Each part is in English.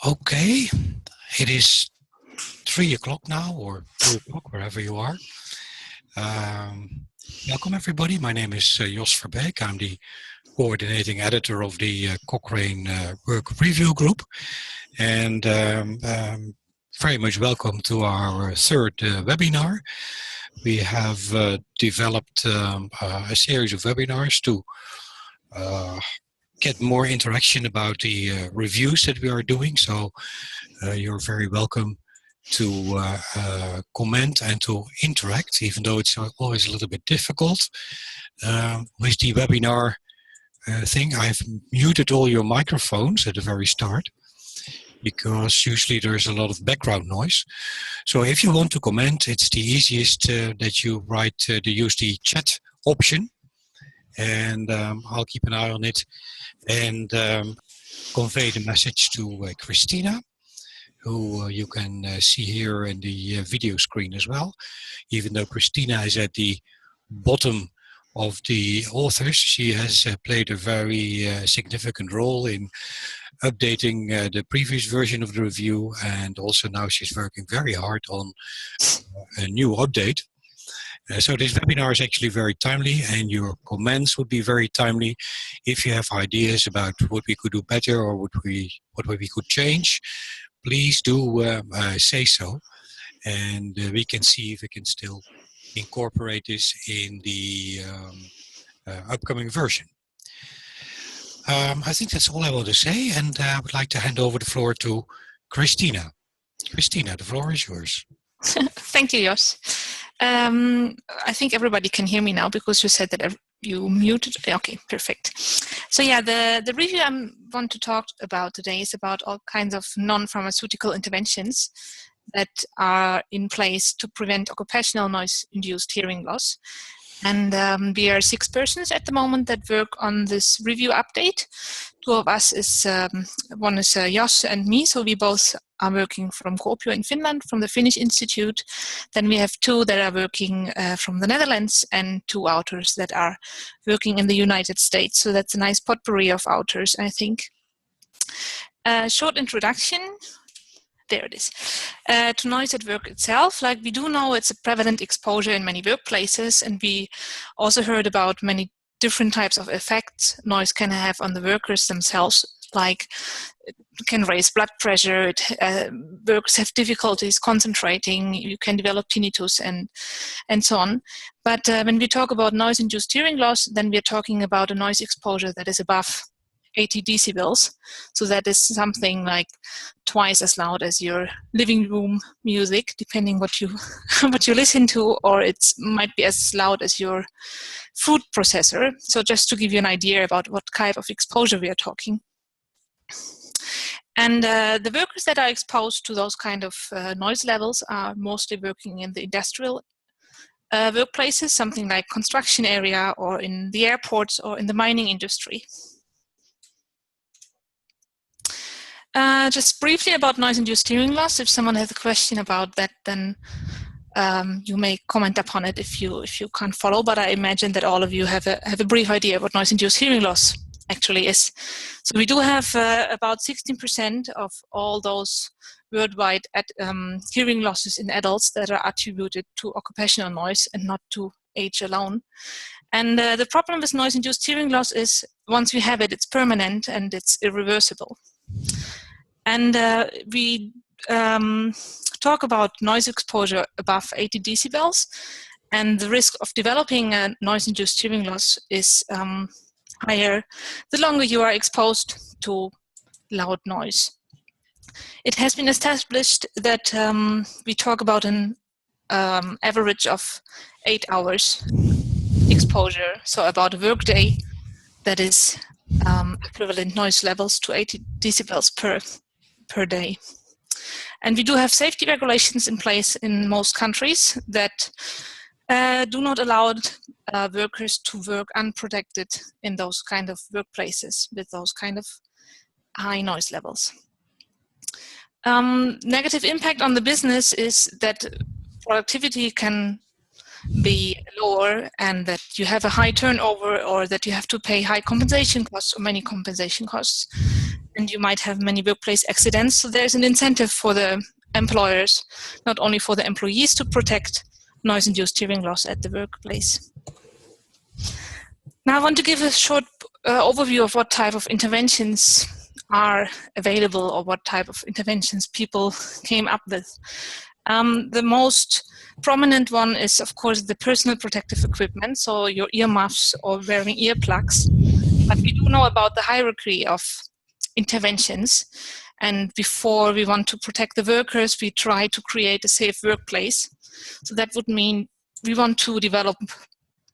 Okay, it is 3 o'clock now, or 2 o'clock, wherever you are. Welcome everybody. My name is Jos Verbeek. I'm the coordinating editor of the Cochrane Work Review Group. And very much welcome to our third webinar. We have developed a series of webinars to get more interaction about the reviews that we are doing. So you're very welcome to comment and to interact, even though it's always a little bit difficult. With the webinar thing, I've muted all your microphones at the very start, because usually there's a lot of background noise. So if you want to comment, it's the easiest that you use the chat option, and I'll keep an eye on it and convey the message to Christina, who you can see here in the video screen as well. Even though Christina is at the bottom of the authors, she has played a very significant role in updating the previous version of the review, and also now she's working very hard on a new update. So this webinar is actually very timely, and your comments would be very timely. If you have ideas about what we could do better or what we could change, please do say so, and we can see if we can still incorporate this in the upcoming version. I think that's all I want to say, and I would like to hand over the floor to Christina. Christina, the floor is yours. Thank you, Jos. I think everybody can hear me now, because you said that you muted. Okay, perfect. So yeah, the review I want to talk about today is about all kinds of non-pharmaceutical interventions that are in place to prevent occupational noise-induced hearing loss. And we are 6 persons at the moment that work on this review update. 2 of us is, one is Jos and me, so we both are working from Kuopio in Finland, from the Finnish Institute. Then we have 2 that are working from the Netherlands, and 2 authors that are working in the United States. So that's a nice potpourri of authors, I think. Short introduction. There it is. To noise at work itself, like we do know it's a prevalent exposure in many workplaces, and we also heard about many different types of effects noise can have on the workers themselves, like it can raise blood pressure, workers have difficulties concentrating, you can develop tinnitus and so on. But when we talk about noise-induced hearing loss, then we're talking about a noise exposure that is above 80 decibels. So that is something like twice as loud as your living room music, depending what you listen to, or it might be as loud as your food processor. So just to give you an idea about what kind of exposure we are talking. And the workers that are exposed to those kind of noise levels are mostly working in the industrial workplaces, something like construction area, or in the airports, or in the mining industry. Just briefly about noise-induced hearing loss. If someone has a question about that, then you may comment upon it if you can't follow. But I imagine that all of you have a brief idea what noise-induced hearing loss actually is. So we do have about 16% of all those worldwide hearing losses in adults that are attributed to occupational noise and not to age alone. And the problem with noise-induced hearing loss is once we have it, it's permanent and it's irreversible. And we talk about noise exposure above 80 decibels, and the risk of developing a noise-induced hearing loss is higher the longer you are exposed to loud noise. It has been established that we talk about an average of 8 hours exposure, so about a workday that is equivalent noise levels to 80 decibels per day. And we do have safety regulations in place in most countries that do not allow workers to work unprotected in those kind of workplaces with those kind of high noise levels. Negative impact on the business is that productivity can be lower, and that you have a high turnover, or that you have to pay high compensation costs or many compensation costs. and you might have many workplace accidents. So there's an incentive for the employers, not only for the employees, to protect noise-induced hearing loss at the workplace. Now I want to give a short overview of what type of interventions are available, or what type of interventions people came up with. The most prominent one is, of course, the personal protective equipment, so your earmuffs or wearing earplugs. But we do know about the hierarchy of interventions. And before we want to protect the workers, we try to create a safe workplace. So that would mean we want to develop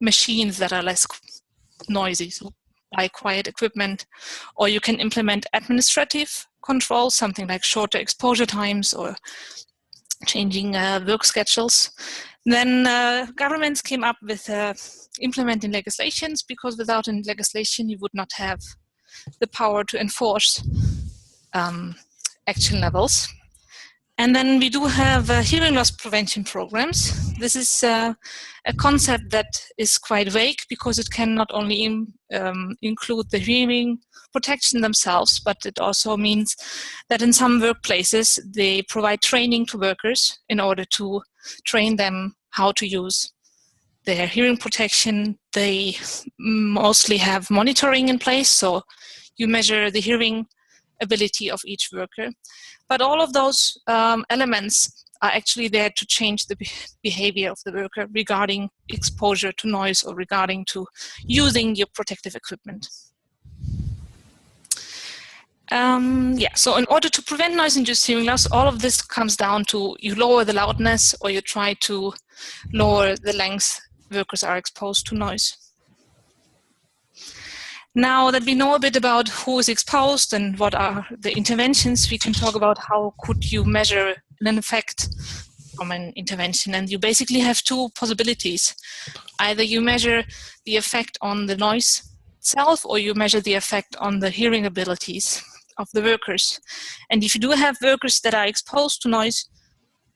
machines that are less noisy, so buy quiet equipment, or you can implement administrative controls, something like shorter exposure times or changing work schedules. Then governments came up with implementing legislations, because without any legislation you would not have the power to enforce action levels. And then we do have hearing loss prevention programs. This is a concept that is quite vague, because it can not only include the hearing protection themselves, but it also means that in some workplaces they provide training to workers in order to train them how to use their hearing protection. They mostly have monitoring in place, so you measure the hearing ability of each worker. But all of those elements are actually there to change the behavior of the worker regarding exposure to noise or regarding to using your protective equipment. So in order to prevent noise-induced hearing loss, all of this comes down to you lower the loudness, or you try to lower the length workers are exposed to noise. Now that we know a bit about who is exposed and what are the interventions, we can talk about how could you measure an effect from an intervention. And you basically have two possibilities. Either you measure the effect on the noise itself, or you measure the effect on the hearing abilities of the workers. And if you do have workers that are exposed to noise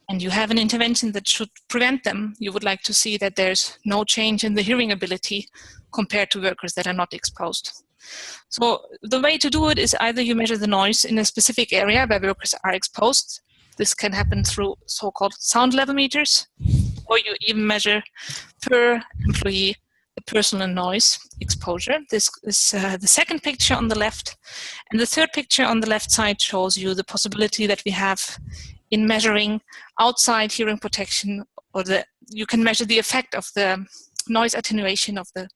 and you have an intervention that should prevent them, you would like to see that there's no change in the hearing ability compared to workers that are not exposed. So the way to do it is either you measure the noise in a specific area where workers are exposed. This can happen through so-called sound level meters, or you even measure per employee the personal noise exposure. This is the second picture on the left. And the third picture on the left side shows you the possibility that we have in measuring outside hearing protection, or you can measure the effect of the noise attenuation of the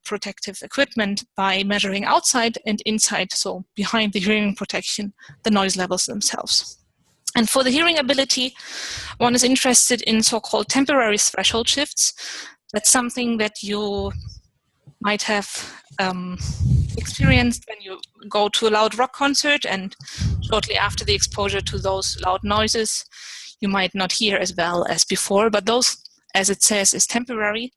protective equipment by measuring outside and inside, so behind the hearing protection, the noise levels themselves. And for the hearing ability, one is interested in so-called temporary threshold shifts. That's something that you might have experienced when you go to a loud rock concert, and shortly after the exposure to those loud noises, you might not hear as well as before, but those, as it says, is temporary.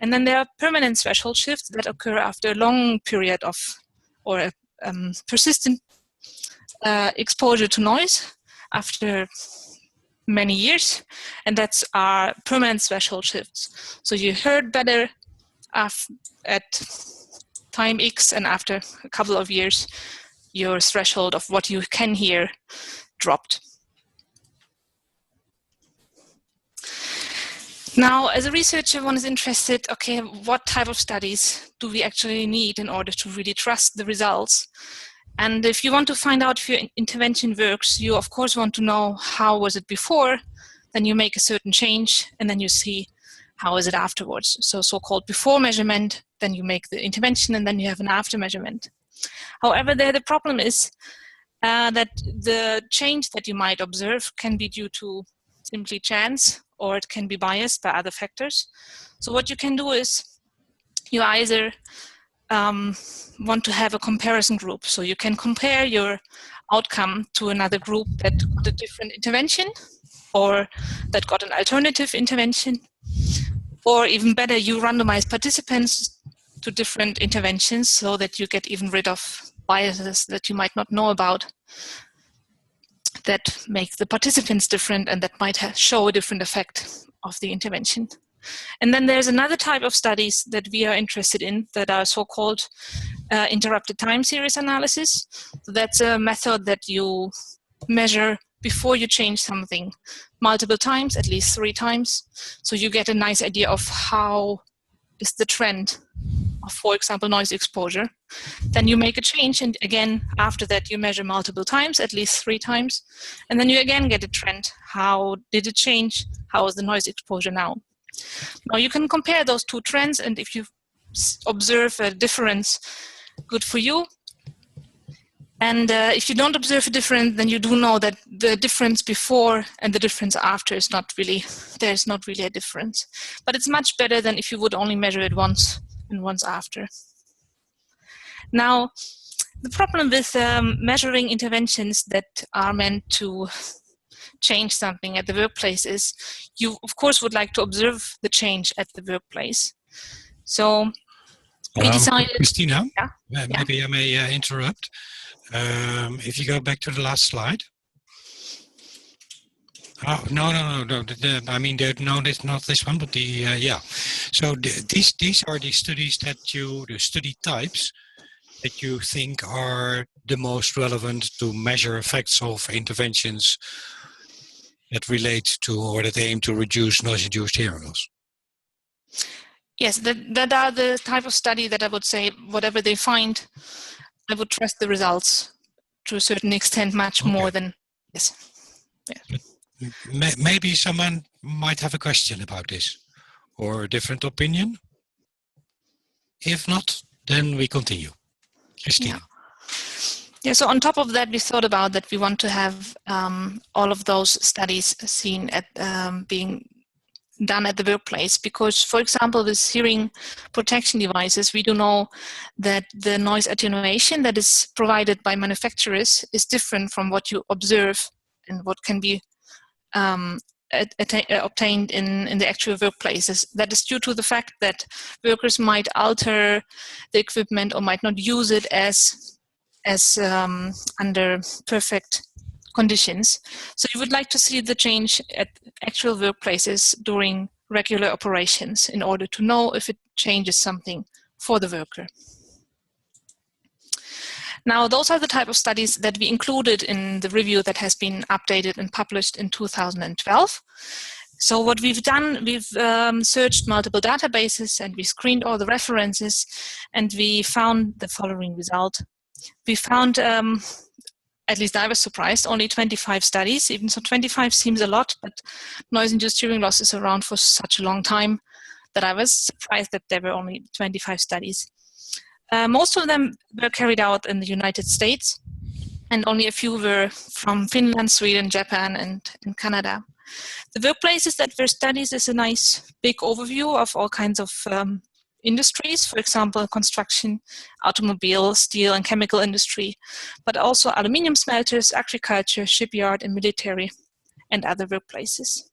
And then there are permanent threshold shifts that occur after a long period of, or persistent exposure to noise after many years, and that's our permanent threshold shifts. So you heard better at time X, and after a couple of years, your threshold of what you can hear dropped. Now, as a researcher, one is interested, okay, what type of studies do we actually need in order to really trust the results? And if you want to find out if your intervention works, you of course want to know how was it before, then you make a certain change, and then you see how is it afterwards. So-called before measurement, then you make the intervention, and then you have an after measurement. However, there the problem is that the change that you might observe can be due to simply chance, or it can be biased by other factors. So what you can do is you either want to have a comparison group. So you can compare your outcome to another group that got a different intervention, or that got an alternative intervention, or even better, you randomize participants to different interventions so that you get even rid of biases that you might not know about, that make the participants different and that might show a different effect of the intervention. And then there's another type of studies that we are interested in that are so-called interrupted time series analysis. So that's a method that you measure before you change something multiple times, at least 3 times. So you get a nice idea of how is the trend of, for example, noise exposure. Then you make a change, and again, after that, you measure multiple times, at least 3 times. And then you again get a trend. How did it change? How is the noise exposure now? Now you can compare those 2 trends, and if you observe a difference, good for you. And if you don't observe a difference, then you do know that the difference before and the difference after is not really, there's not really a difference. But it's much better than if you would only measure it once and once after. Now, the problem with measuring interventions that are meant to change something at the workplace is you, of course, would like to observe the change at the workplace. So we decided... Christina, yeah? maybe I may interrupt. If you go back to the last slide. Oh, no. I mean, no, it's not this one, but the, yeah. So these are the studies that the study types that you think are the most relevant to measure effects of interventions that relate to or that aim to reduce noise-induced hearing loss. Yes, that are the type of study that I would say, whatever they find, I would trust the results to a certain extent much more than, yes. Yeah. Maybe someone might have a question about this or a different opinion. If not, then we continue. Christina. Yeah, so on top of that, we thought about that we want to have all of those studies seen at being done at the workplace, because, for example, with hearing protection devices, we do know that the noise attenuation that is provided by manufacturers is different from what you observe and what can be obtained in the actual workplaces. That is due to the fact that workers might alter the equipment or might not use it as under perfect conditions. So you would like to see the change at actual workplaces during regular operations in order to know if it changes something for the worker. Now, those are the type of studies that we included in the review that has been updated and published in 2012. So what we've done, we've searched multiple databases and we screened all the references, and we found the following result. We found, at least I was surprised, only 25 studies. Even so, 25 seems a lot, but noise-induced hearing loss is around for such a long time that I was surprised that there were only 25 studies. Most of them were carried out in the United States, and only a few were from Finland, Sweden, Japan, and Canada. The workplaces that were studied is a nice big overview of all kinds of industries, for example, construction, automobile, steel, and chemical industry, but also aluminium smelters, agriculture, shipyard, and military, and other workplaces.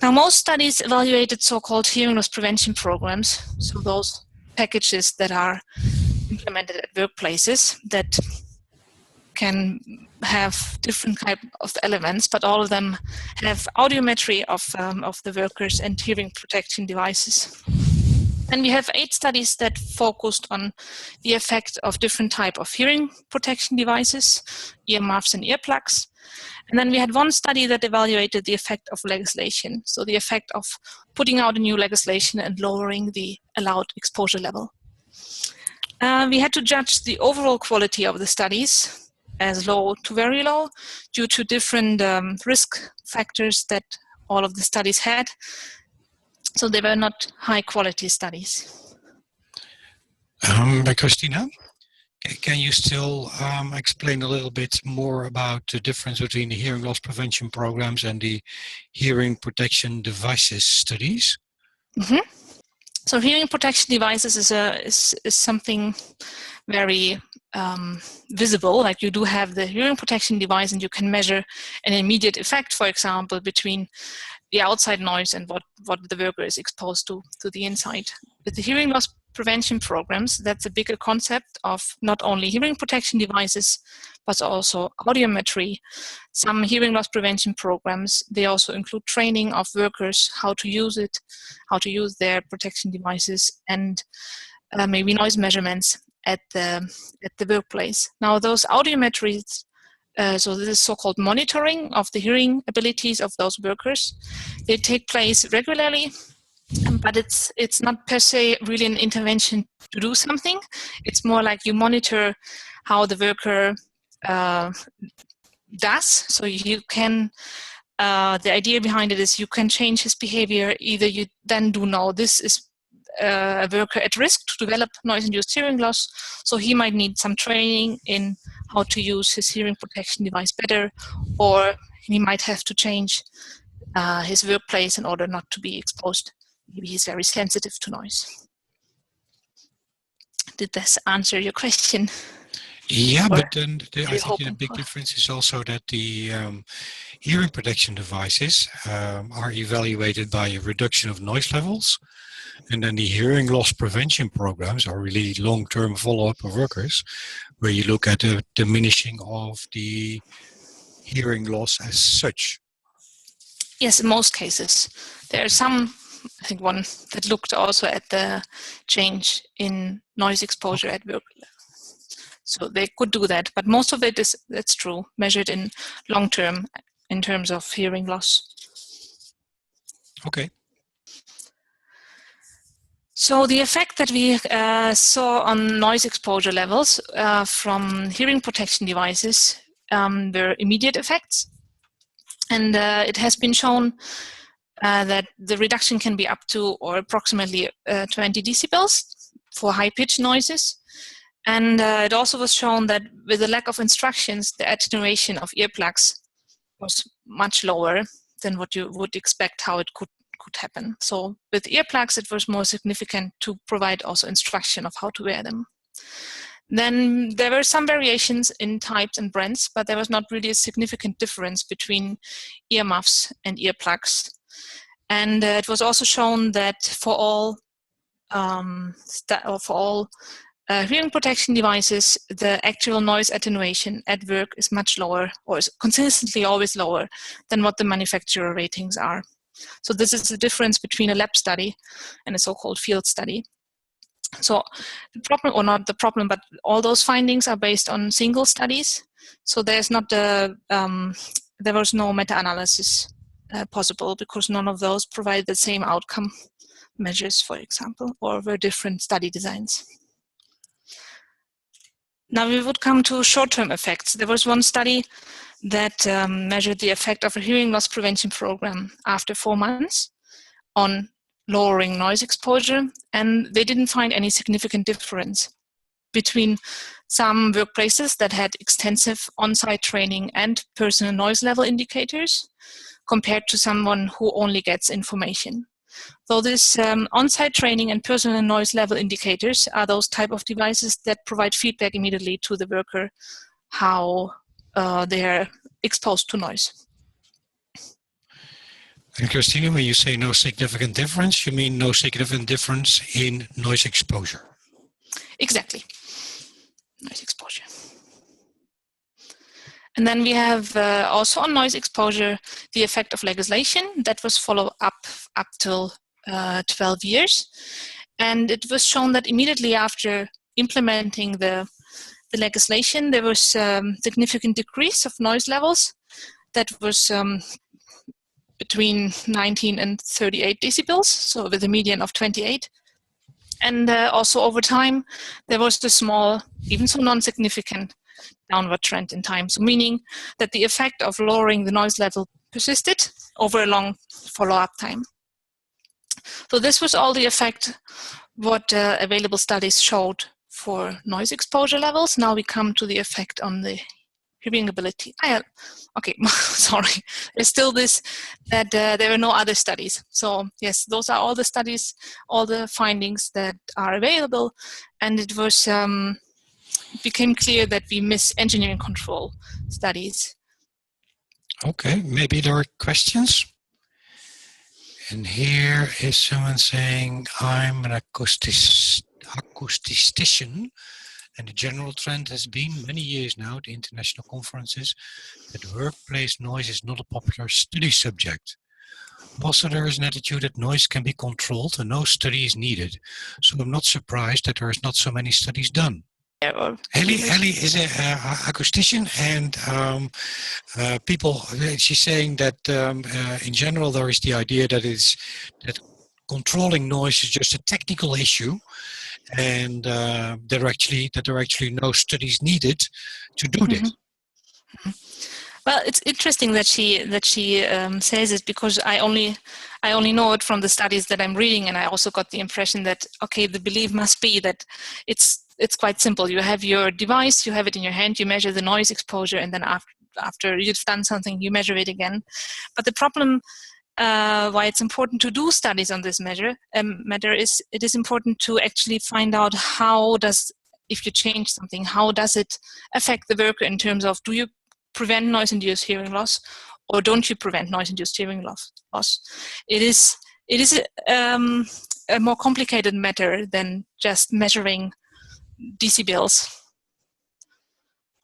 Now, most studies evaluated so-called hearing loss prevention programs, so those packages that are implemented at workplaces that can have different type of elements, but all of them have audiometry of the workers and hearing protection devices. And we have 8 studies that focused on the effect of different type of hearing protection devices, earmuffs and earplugs. And then we had 1 study that evaluated the effect of legislation, so the effect of putting out a new legislation and lowering the allowed exposure level. We had to judge the overall quality of the studies as low to very low due to different risk factors that all of the studies had. So they were not high quality studies. Christina, can you still explain a little bit more about the difference between the hearing loss prevention programs and the hearing protection devices studies? Mm-hmm. So hearing protection devices is something very visible. Like, you do have the hearing protection device and you can measure an immediate effect, for example, between the outside noise and what the worker is exposed to the inside. With the hearing loss prevention programs, that's a bigger concept of not only hearing protection devices, but also audiometry. Some hearing loss prevention programs, they also include training of workers, how to use it, how to use their protection devices, and maybe noise measurements at the workplace. Now, those audiometries, so this is so-called monitoring of the hearing abilities of those workers. They take place regularly, but it's not per se really an intervention to do something. It's more like you monitor how the worker does. So you can, the idea behind it is you can change his behavior. Either you then do know this is a worker at risk to develop noise-induced hearing loss, so he might need some training in how to use his hearing protection device better, or he might have to change his workplace in order not to be exposed. Maybe he's very sensitive to noise. Did this answer your question? Yeah, Or but then I think the big for? difference is also that the hearing protection devices are evaluated by a reduction of noise levels. And then the hearing loss prevention programs are really long-term follow-up of workers, where you look at the diminishing of the hearing loss as such. Yes, in most cases. There are some, I think one that looked also at the change in noise exposure at work. So they could do that, but most of it is, that's true, measured in long term in terms of hearing loss. Okay. So the effect that we saw on noise exposure levels from hearing protection devices were immediate effects. And it has been shown that the reduction can be up to or approximately 20 decibels for high-pitched noises. And it also was shown that with the lack of instructions, the attenuation of earplugs was much lower than what you would expect how it could happen. So with earplugs, it was more significant to provide also instruction of how to wear them. Then there were some variations in types and brands, but there was not really a significant difference between earmuffs and earplugs. And it was also shown that for all hearing protection devices, the actual noise attenuation at work is much lower, or is consistently always lower than what the manufacturer ratings are. So this is the difference between a lab study and a so-called field study. So the problem, or not the problem, but all those findings are based on single studies. So there's not there was no meta-analysis possible, because none of those provide the same outcome measures, for example, or were different study designs. Now we would come to short-term effects. There was one study that measured the effect of a hearing loss prevention program after 4 months on lowering noise exposure, and they didn't find any significant difference between some workplaces that had extensive on-site training and personal noise level indicators compared to someone who only gets information. So this on-site training and personal noise level indicators are those type of devices that provide feedback immediately to the worker how they are exposed to noise. And Christina, when you say no significant difference, you mean no significant difference in noise exposure? Exactly. Noise exposure. And then we have also on noise exposure the effect of legislation that was followed up till 12 years. And it was shown that immediately after implementing the legislation, there was significant decrease of noise levels that was between 19 and 38 decibels, so with a median of 28. And also over time, there was a small, even so non-significant, downward trend in time. So meaning that the effect of lowering the noise level persisted over a long follow-up time. So this was all the effect what available studies showed for noise exposure levels. Now we come to the effect on the hearing ability. Okay, sorry. There's still this, that there are no other studies. So yes, those are all the studies, all the findings that are available. And it was became clear that we miss engineering control studies. Okay, maybe there are questions. And here is someone saying, I'm an acoustician, and the general trend has been many years now at international conferences that workplace noise is not a popular study subject. Also, there is an attitude that noise can be controlled and no study is needed. So I'm not surprised that there is not so many studies done. Ellie is an acoustician, and she's saying that in general there is the idea that that controlling noise is just a technical issue, and there are actually no studies needed to do this. Well, it's interesting that she says it, because I only know it from the studies that I'm reading, and I also got the impression that, okay, the belief must be that it's quite simple. You have your device, you have it in your hand, you measure the noise exposure, and then after you've done something, you measure it again. But the problem why it's important to do studies on this matter is it is important to actually find out if you change something, how does it affect the worker in terms of, do you prevent noise-induced hearing loss, or don't you prevent noise-induced hearing loss? It is a more complicated matter than just measuring decibels.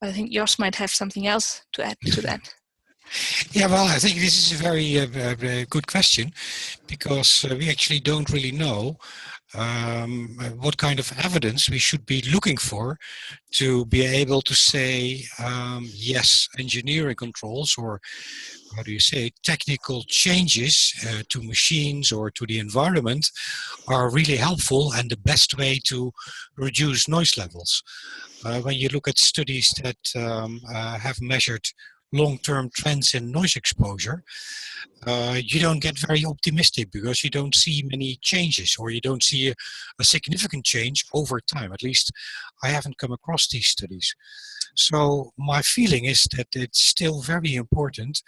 I think Jos might have something else to add to that. Yeah, well, I think this is a very good question, because we actually don't really know what kind of evidence we should be looking for to be able to say, yes, engineering controls, or how do you say, technical changes to machines or to the environment are really helpful and the best way to reduce noise levels. When you look at studies that have measured long-term trends in noise exposure, you don't get very optimistic, because you don't see many changes, or you don't see a significant change over time. At least I haven't come across these studies. So my feeling is that it's still very important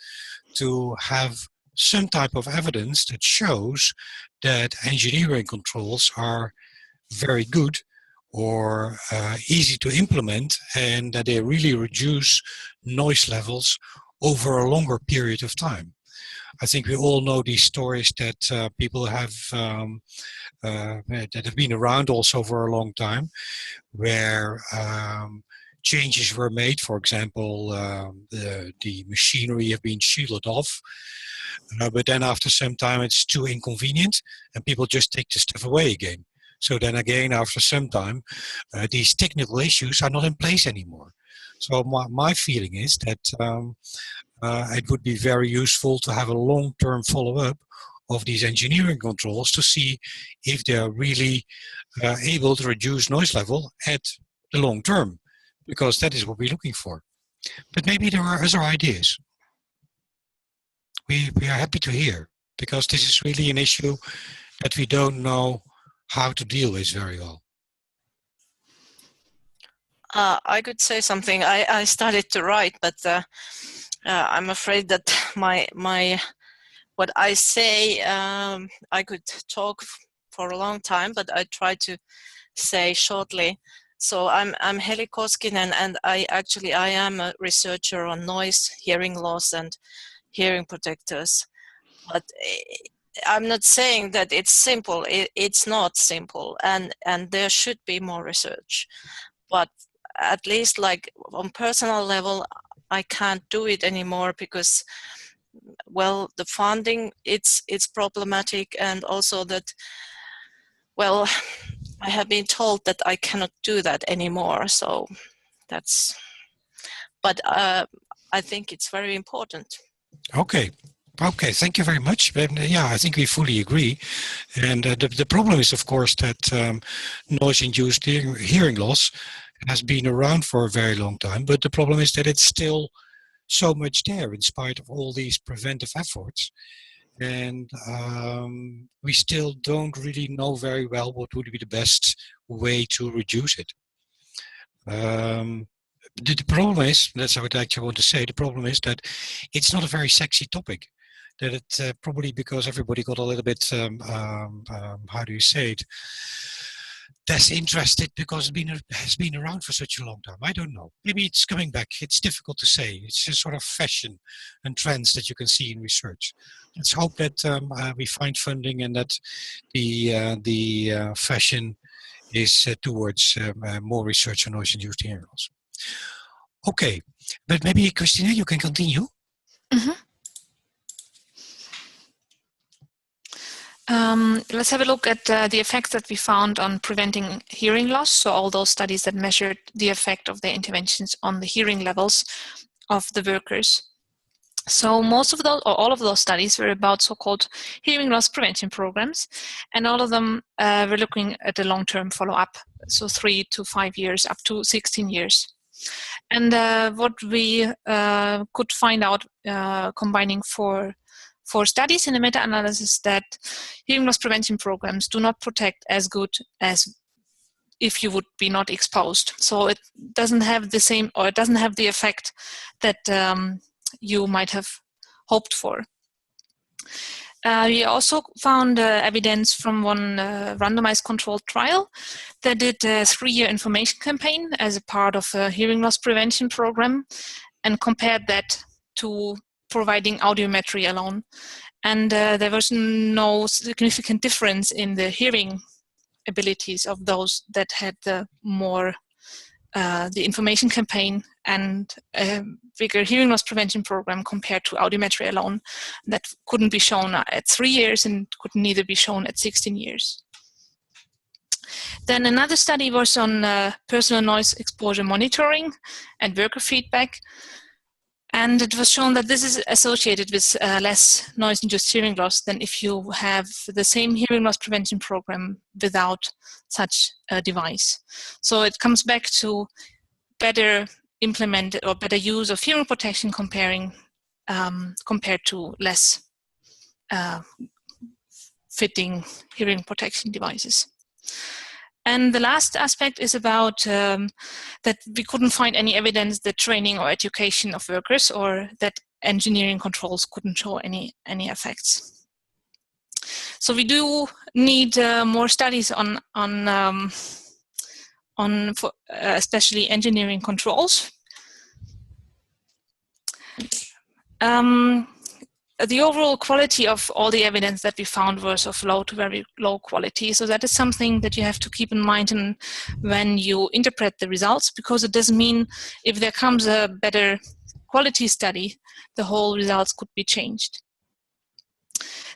to have some type of evidence that shows that engineering controls are very good, or easy to implement, and that they really reduce noise levels over a longer period of time. I think we all know these stories that people have that have been around also for a long time, where changes were made. For example, the machinery have been shielded off, but then after some time it's too inconvenient, and people just take the stuff away again. So then again, after some time, these technical issues are not in place anymore. So my feeling is that it would be very useful to have a long-term follow-up of these engineering controls to see if they are really able to reduce noise level at the long term, because that is what we're looking for. But maybe there are other ideas. We are happy to hear, because this is really an issue that we don't know how to deal with very well. I could say something. I started to write, but I'm afraid that what I say, I could talk for a long time, but I try to say shortly. So I'm Heli Koskinen, and I am a researcher on noise, hearing loss, and hearing protectors. But I'm not saying that it's simple. It's not simple, and there should be more research. But at least, like, on personal level, I can't do it anymore, because, well, the funding, it's problematic, and also that, well, I have been told that I cannot do that anymore. So that's, but I think it's very important. Okay, thank you very much. Yeah, I think we fully agree. And the problem is, of course, that noise-induced hearing loss has been around for a very long time. But the problem is that it's still so much there in spite of all these preventive efforts. And we still don't really know very well what would be the best way to reduce it. The problem is, that's what I actually want to say, the problem is that it's not a very sexy topic. That it probably because everybody got a little bit, how do you say it, disinterested, because it has been around for such a long time. I don't know. Maybe it's coming back. It's difficult to say. It's a sort of fashion and trends that you can see in research. Let's hope that we find funding, and that the fashion is towards more research on noise-induced hearing loss. Okay, but maybe Christina, you can continue. Mm-hmm. Let's have a look at the effects that we found on preventing hearing loss. So all those studies that measured the effect of their interventions on the hearing levels of the workers. So most of those, or all of those studies were about so-called hearing loss prevention programs, and all of them were looking at a long-term follow-up, so 3 to 5 years, up to 16 years. And what we could find out combining four studies in a meta-analysis, that hearing loss prevention programs do not protect as good as if you would be not exposed. So it doesn't have the same, or it doesn't have the effect that you might have hoped for. We also found evidence from one randomized controlled trial that did a 3-year information campaign as a part of a hearing loss prevention program, and compared that to providing audiometry alone. And there was no significant difference in the hearing abilities of those that had the more the information campaign and a bigger hearing loss prevention program compared to audiometry alone, that couldn't be shown at 3 years and could neither be shown at 16 years. Then another study was on personal noise exposure monitoring and worker feedback. And it was shown that this is associated with less noise-induced hearing loss than if you have the same hearing loss prevention program without such a device. So it comes back to better implemented or better use of hearing protection compared to less fitting hearing protection devices. And the last aspect is about that we couldn't find any evidence that training or education of workers or that engineering controls couldn't show any effects. So we do need more studies on especially engineering controls. The overall quality of all the evidence that we found was of low to very low quality. So that is something that you have to keep in mind when you interpret the results, because it doesn't mean if there comes a better quality study, the whole results could be changed.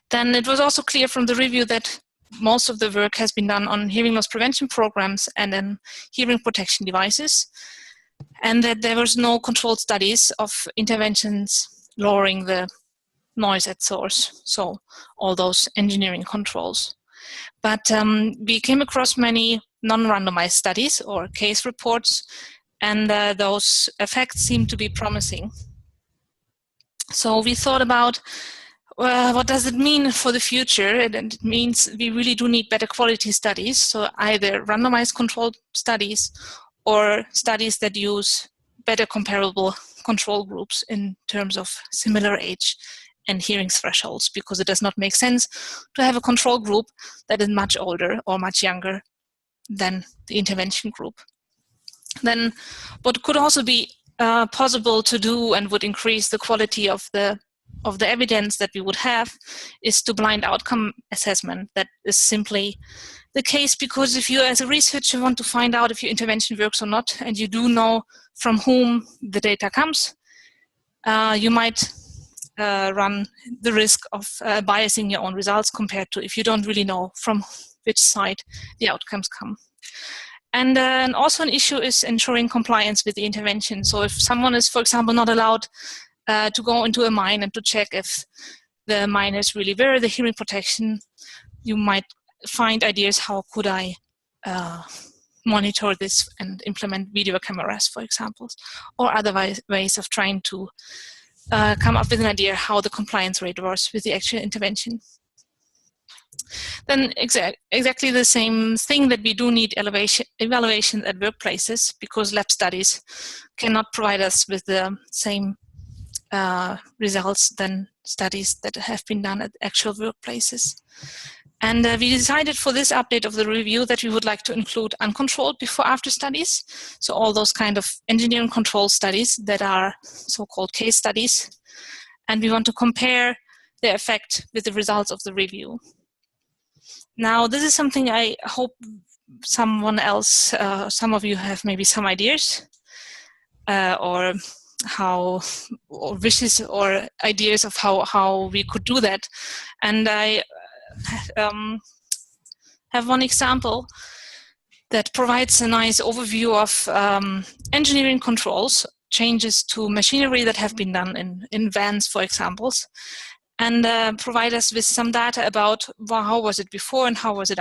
Then it was also clear from the review that most of the work has been done on hearing loss prevention programs and then hearing protection devices, and that there was no controlled studies of interventions lowering the noise at source, so all those engineering controls. But we came across many non-randomized studies or case reports, and those effects seem to be promising. So we thought about what does it mean for the future, and it means we really do need better quality studies, so either randomized controlled studies or studies that use better comparable control groups in terms of similar age and hearing thresholds, because it does not make sense to have a control group that is much older or much younger than the intervention group. Then what could also be possible to do and would increase the quality of the evidence that we would have is to blind outcome assessment. That is simply the case because if you as a researcher want to find out if your intervention works or not, and you do know from whom the data comes, you might run the risk of biasing your own results compared to if you don't really know from which side the outcomes come. And also an issue is ensuring compliance with the intervention. So if someone is, for example, not allowed to go into a mine and to check if the miners really wear the hearing protection, you might find ideas, how could I monitor this and implement video cameras, for example, or other ways of trying to come up with an idea how the compliance rate was with the actual intervention. Then exactly the same thing, that we do need evaluation at workplaces, because lab studies cannot provide us with the same results than studies that have been done at actual workplaces. And we decided for this update of the review that we would like to include uncontrolled before-after studies. So all those kind of engineering control studies that are so-called case studies. And we want to compare their effect with the results of the review. Now, this is something I hope someone else, some of you have maybe some ideas or wishes or ideas of how we could do that. And I have one example that provides a nice overview of engineering controls, changes to machinery that have been done in vans, for examples, and provide us with some data about how was it before and how was it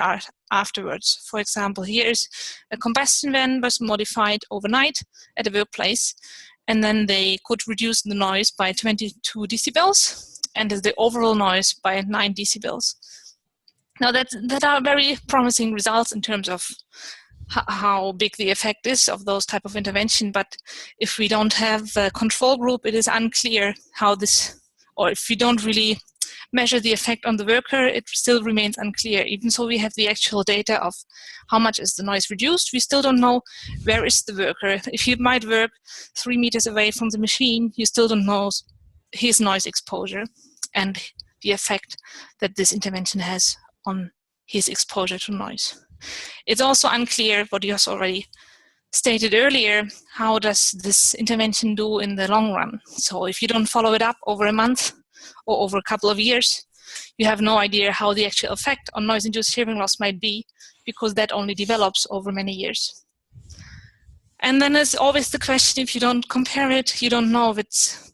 afterwards. For example, here's a combustion van was modified overnight at a workplace, and then they could reduce the noise by 22 decibels and the overall noise by 9 decibels. Now that are very promising results in terms of how big the effect is of those type of intervention, but if we don't have a control group, it is unclear how this, or if we don't really measure the effect on the worker, it still remains unclear. Even so we have the actual data of how much is the noise reduced, we still don't know where is the worker. If he might work 3 meters away from the machine, you still don't know his noise exposure and the effect that this intervention has on his exposure to noise. It's also unclear, what Jos already stated earlier, how does this intervention do in the long run? So if you don't follow it up over a month or over a couple of years, you have no idea how the actual effect on noise-induced hearing loss might be, because that only develops over many years. And then there's always the question, if you don't compare it, you don't know if it's,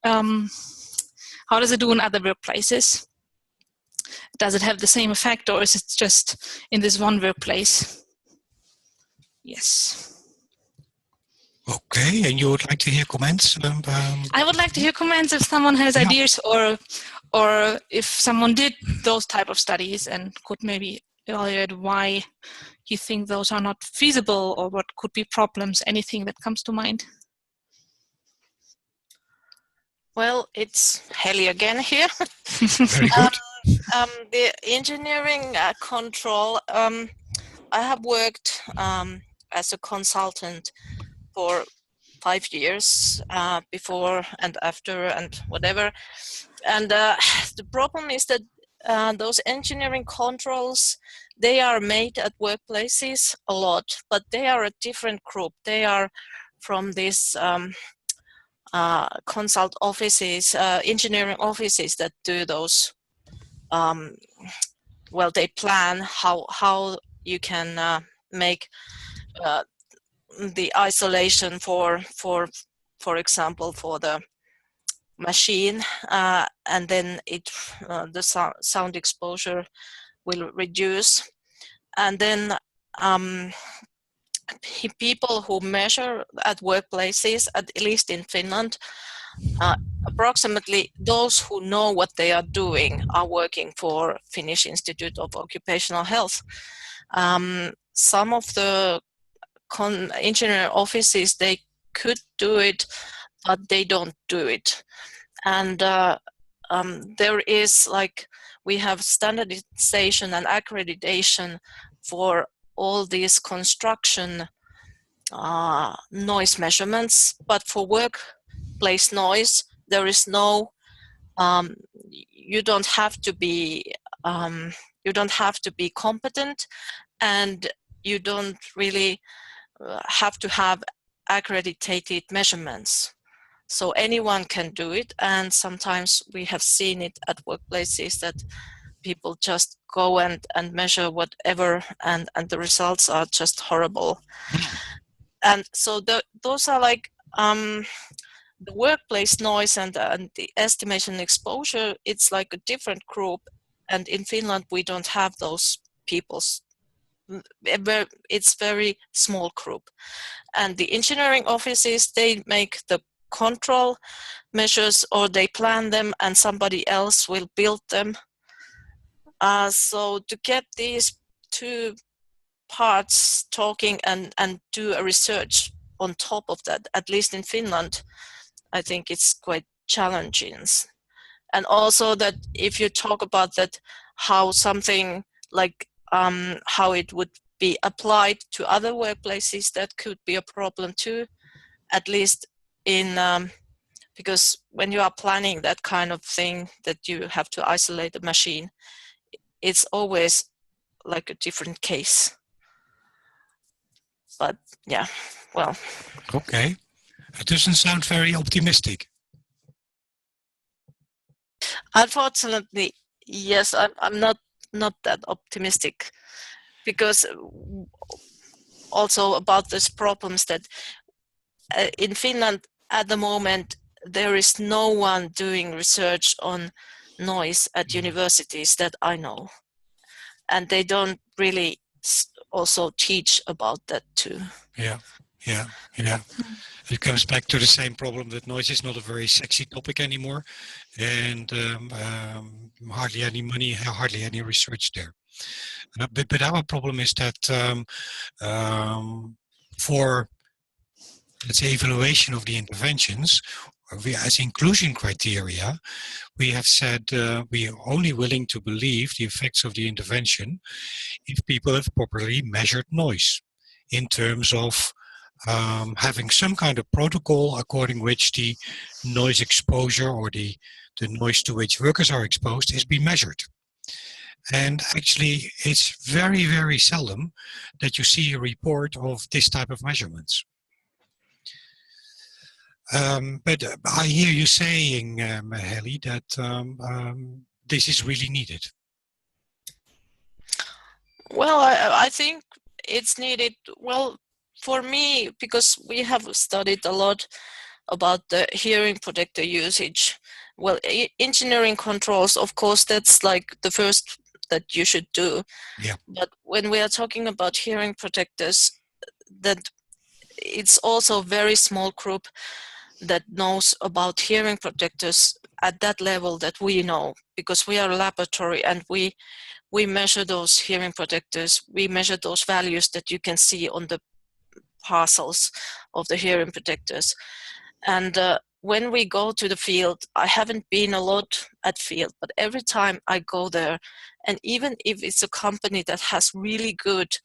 how does it do in other workplaces? Does it have the same effect, or is it just in this one workplace? Yes. Okay, and you would like to hear comments? I would like to hear comments if someone has ideas, or if someone did those type of studies and could maybe evaluate why you think those are not feasible, or what could be problems, anything that comes to mind. Well, it's Heli again here. Very good. The engineering control, I have worked as a consultant for 5 years, before and after and whatever. And the problem is that those engineering controls, they are made at workplaces a lot, but they are a different group. They are from these consult offices, engineering offices that do those. Well, they plan how you can make the isolation for example, for the machine, and then the sound exposure will reduce, and then people who measure at workplaces, at least in Finland, approximately those who know what they are doing are working for Finnish Institute of Occupational Health. Some of the engineer offices, they could do it, but they don't do it. And there is, like, we have standardization and accreditation for all these construction noise measurements, but for workplace noise, there is no. You don't have to be. You don't have to be competent, and you don't really have to have accredited measurements. So anyone can do it, and sometimes we have seen it at workplaces that people just go and measure whatever, and the results are just horrible. And so those are like the workplace noise and the estimation exposure. It's like a different group, and in Finland we don't have those people. It's very small group, and the engineering offices, they make the control measures, or they plan them, and somebody else will build them. So to get these two parts talking and do a research on top of that, at least in Finland, I think it's quite challenging. And also that if you talk about that, how something like how it would be applied to other workplaces, that could be a problem too, at least in because when you are planning that kind of thing, that you have to isolate the machine, it's always like a different case. but yeah, well. Okay. It doesn't sound very optimistic. Unfortunately, yes, I'm not that optimistic, because also about these problems that in Finland at the moment there is no one doing research on noise at universities that I know, and they don't really also teach about that too. Yeah. It comes back to the same problem that noise is not a very sexy topic anymore, and hardly any money, hardly any research there. But our problem is that for, let's say, evaluation of the interventions, we, as inclusion criteria, we have said we are only willing to believe the effects of the intervention if people have properly measured noise in terms of having some kind of protocol according which the noise exposure or the noise to which workers are exposed is being measured. And actually, it's very, very seldom that you see a report of this type of measurements. But I hear you saying, Heli, that this is really needed. Well, I think it's needed. Well, for me, because we have studied a lot about the hearing protector usage. Well, engineering controls, of course, that's like the first that you should do. Yeah. But when we are talking about hearing protectors, that it's also a very small group that knows about hearing protectors at that level that we know, because we are a laboratory and we measure those hearing protectors, we measure those values that you can see on the parcels of the hearing protectors. And when we go to the field, I haven't been a lot at field, but every time I go there, and even if it's a company that has really good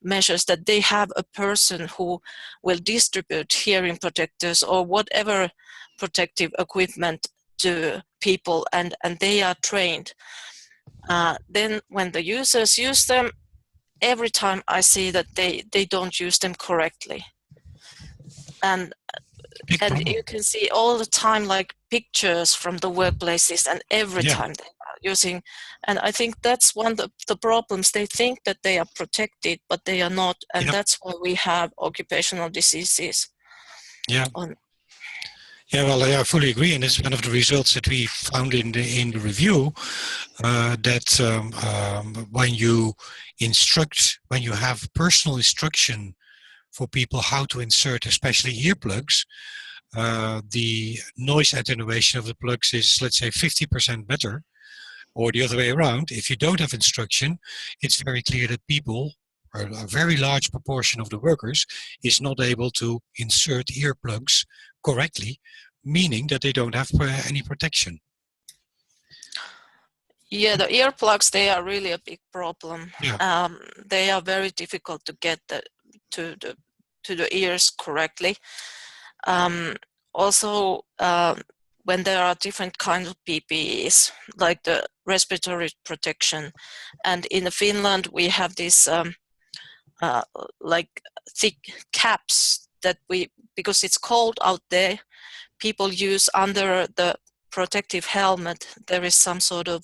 measures, that they have a person who will distribute hearing protectors or whatever protective equipment to people, and they are trained, then when the users use them, every time I see that they don't use them correctly. And you can see all the time like pictures from the workplaces, and every time they are using, and I think that's one of the problems. They think that they are protected, but they are not, and that's why we have occupational diseases. Well, I fully agree, and it's one of the results that we found in the review, that when you instruct, when you have personal instruction for people how to insert, especially earplugs, the noise attenuation of the plugs is, let's say, 50% better, or the other way around. If you don't have instruction, it's very clear that people, or a very large proportion of the workers, is not able to insert earplugs correctly, meaning that they don't have any protection. Yeah, the earplugs, they are really a big problem. They are very difficult to get to the ears correctly. Also, when there are different kinds of PPEs, like the respiratory protection, and in Finland we have this like thick caps that because it's cold out there, people use under the protective helmet. There is some sort of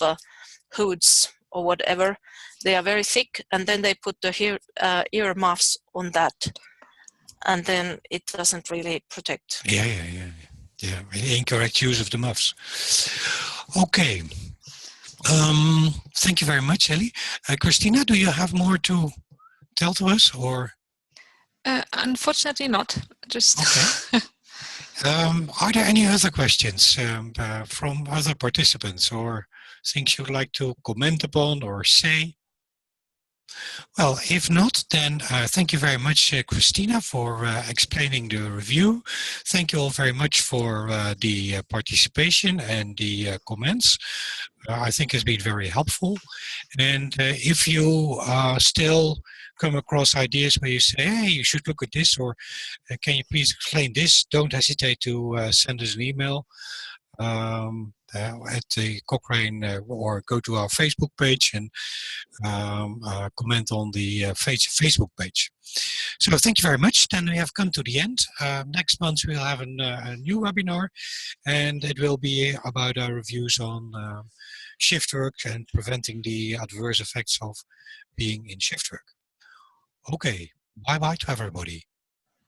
hoods or whatever. They are very thick, and then they put the ear muffs on that, and then it doesn't really protect. Yeah, incorrect use of the muffs. Okay. Thank you very much, Ellie. Christina, do you have more to tell to us, or? Unfortunately not. Just okay. Are there any other questions from other participants, or things you'd like to comment upon or say? Well, if not, then thank you very much, Christina, for explaining the review. Thank you all very much for the participation and the comments. I think it's been very helpful. And if you still come across ideas where you say, hey, you should look at this, or can you please explain this, don't hesitate to send us an email. at the Cochrane or go to our Facebook page and comment on the Facebook page. So thank you very much. Then we have come to the end. Next month we'll have a new webinar, and it will be about our reviews on shift work and preventing the adverse effects of being in shift work. Okay, bye-bye to everybody.